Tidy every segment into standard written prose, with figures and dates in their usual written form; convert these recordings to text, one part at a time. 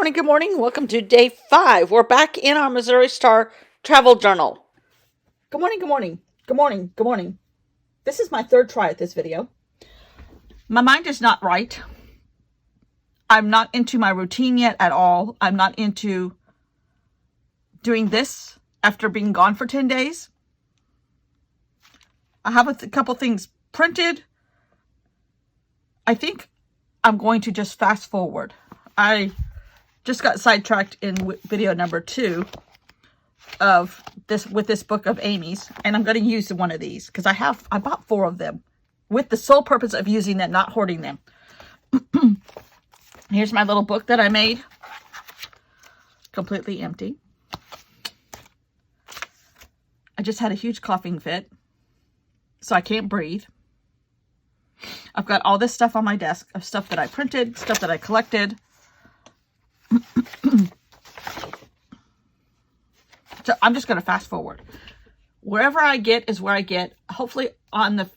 morning, good morning. Welcome to day 5. We're back in our Missouri Star Travel Journal. Good morning, good morning, good morning, good morning. This is my third try at this video. My mind is not right. I'm not into my routine yet at all. I'm not into doing this after being gone for 10 days. I have a couple things printed. I think I'm going to just fast forward. I just got sidetracked in video number 2 of this with this book of Amy's, and I'm going to use one of these because I bought 4 of them with the sole purpose of using them, not hoarding them. Here's my little book that I made, completely empty. I just had a huge coughing fit, so I can't breathe. I've got all this stuff on my desk of stuff that I printed, stuff that I collected. So I'm just going to fast forward. Wherever I get is where I get. Hopefully on the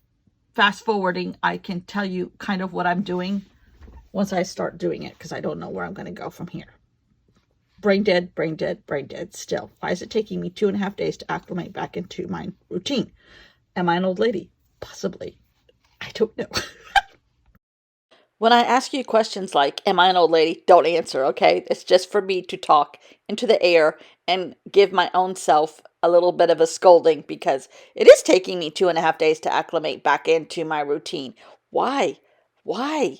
fast forwarding, I can tell you kind of what I'm doing once I start doing it, because I don't know where I'm going to go from here. Brain dead, brain dead, brain dead still. Why is it taking me 2.5 days to acclimate back into my routine? Am I an old lady? Possibly. I don't know. When I ask you questions like, am I an old lady? Don't answer, okay? It's just for me to talk into the air and give my own self a little bit of a scolding, because it is taking me 2.5 days to acclimate back into my routine. Why? Why?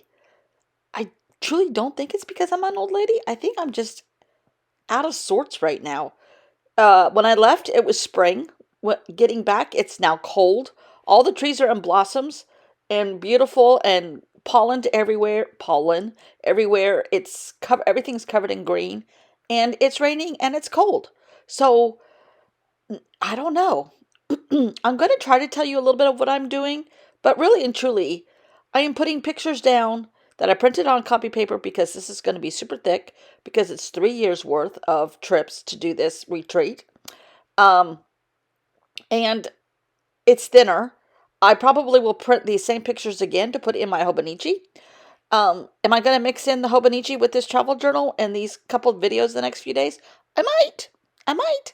I truly don't think it's because I'm an old lady. I think I'm just out of sorts right now. When I left, it was spring. Getting back, it's now cold. All the trees are in blossoms and beautiful, and pollen everywhere. Pollen everywhere. Everything's covered in green, and it's raining and it's cold. So I don't know. I'm going to try to tell you a little bit of what I'm doing, but really and truly, I am putting pictures down that I printed on copy paper, because this is going to be super thick, because it's 3 years worth of trips to do this retreat. And it's thinner. I probably will print these same pictures again to put in my Hobonichi. Am I going to mix in the Hobonichi with this travel journal and these couple of videos the next few days? I might. I might.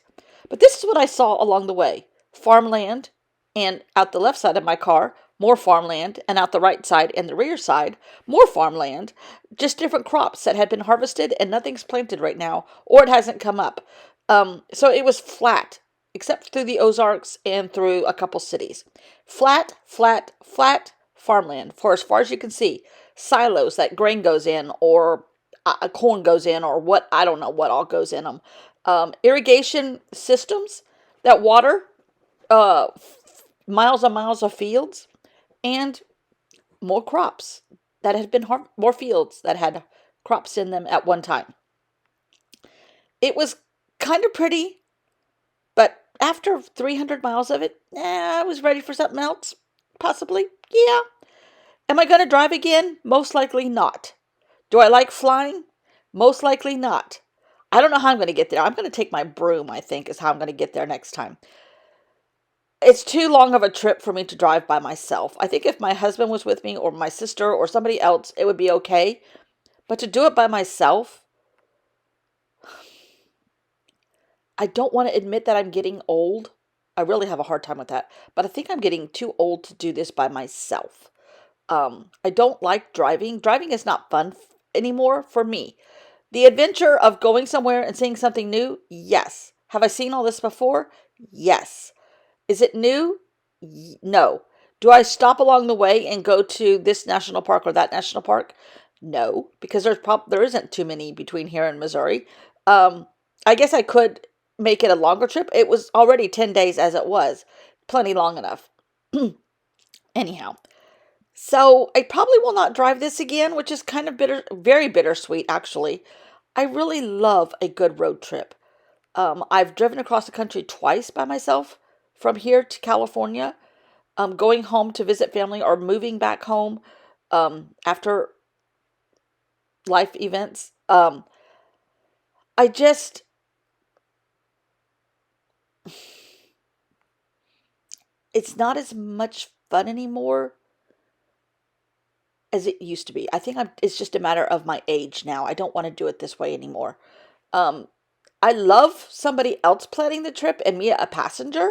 But this is what I saw along the way. Farmland, and out the left side of my car, more farmland, and out the right side and the rear side, more farmland. Just different crops that had been harvested, and nothing's planted right now, or it hasn't come up. So it was flat, except through the Ozarks and through a couple cities. Flat, flat, flat farmland for as far as you can see. Silos that grain goes in, or corn goes in, or what, I don't know what all goes in them. Irrigation systems that water miles and miles of fields, and more crops that had been more fields that had crops in them at one time. It was kind of pretty, but after 300 miles of it, I was ready for something else. Possibly, yeah. Am I going to drive again? Most likely not. Do I like flying? Most likely not. I don't know how I'm going to get there. I'm going to take my broom, I think, is how I'm going to get there next time. It's too long of a trip for me to drive by myself. I think if my husband was with me, or my sister, or somebody else, it would be okay. But to do it by myself, I don't want to admit that I'm getting old. I really have a hard time with that. But I think I'm getting too old to do this by myself. I don't like driving. Driving is not fun anymore for me. The adventure of going somewhere and seeing something new, yes. Have I seen all this before? Yes. Is it new? No. Do I stop along the way and go to this national park or that national park? No, because there isn't too many between here and Missouri. I guess I could make it a longer trip. It was already 10 days as it was. Plenty long enough. Anyhow. So I probably will not drive this again, which is kind of very bittersweet, actually. I really love a good road trip. I've driven across the country twice by myself from here to California, going home to visit family, or moving back home after life events. I just, it's not as much fun anymore as it used to be. I think it's just a matter of my age now. I don't want to do it this way anymore. Um, I love somebody else planning the trip and me a passenger.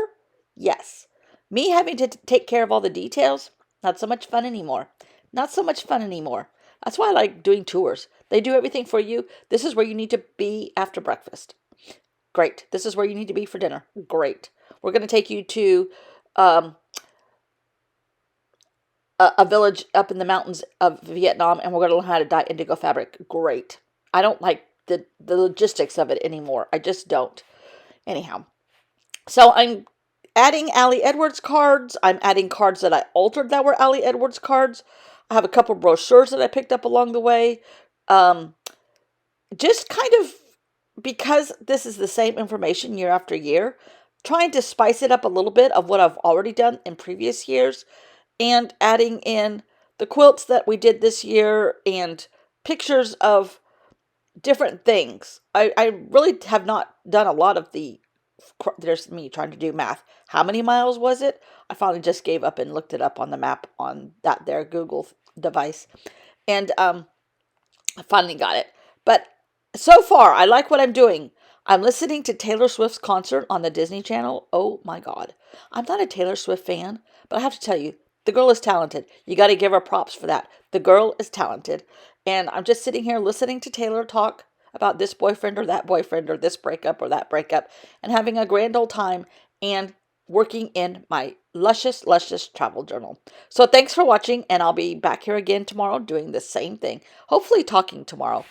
Yes. Me having to take care of all the details, not so much fun anymore. Not so much fun anymore. That's why I like doing tours. They do everything for you. This is where you need to be after breakfast. Great. This is where you need to be for dinner. Great. We're going to take you to um, a village up in the mountains of Vietnam, and we're going to learn how to dye indigo fabric. Great. I don't like the logistics of it anymore. I just don't. Anyhow, so I'm adding Allie Edwards cards. I'm adding cards that I altered that were Allie Edwards cards. I have a couple brochures that I picked up along the way. Um, just kind of because this is the same information year after year, trying to spice it up a little bit of what I've already done in previous years and adding in the quilts that we did this year and pictures of different things. I really have not done a lot of there's me trying to do math. How many miles was it? I finally just gave up and looked it up on the map on that there Google device. And I finally got it. But so far, I like what I'm doing. I'm listening to Taylor Swift's concert on the Disney Channel. Oh my God. I'm not a Taylor Swift fan, but I have to tell you, the girl is talented. You got to give her props for that. The girl is talented. And I'm just sitting here listening to Taylor talk about this boyfriend or this breakup or that breakup and having a grand old time and working in my luscious, luscious travel journal. So thanks for watching, and I'll be back here again tomorrow doing the same thing. Hopefully talking tomorrow.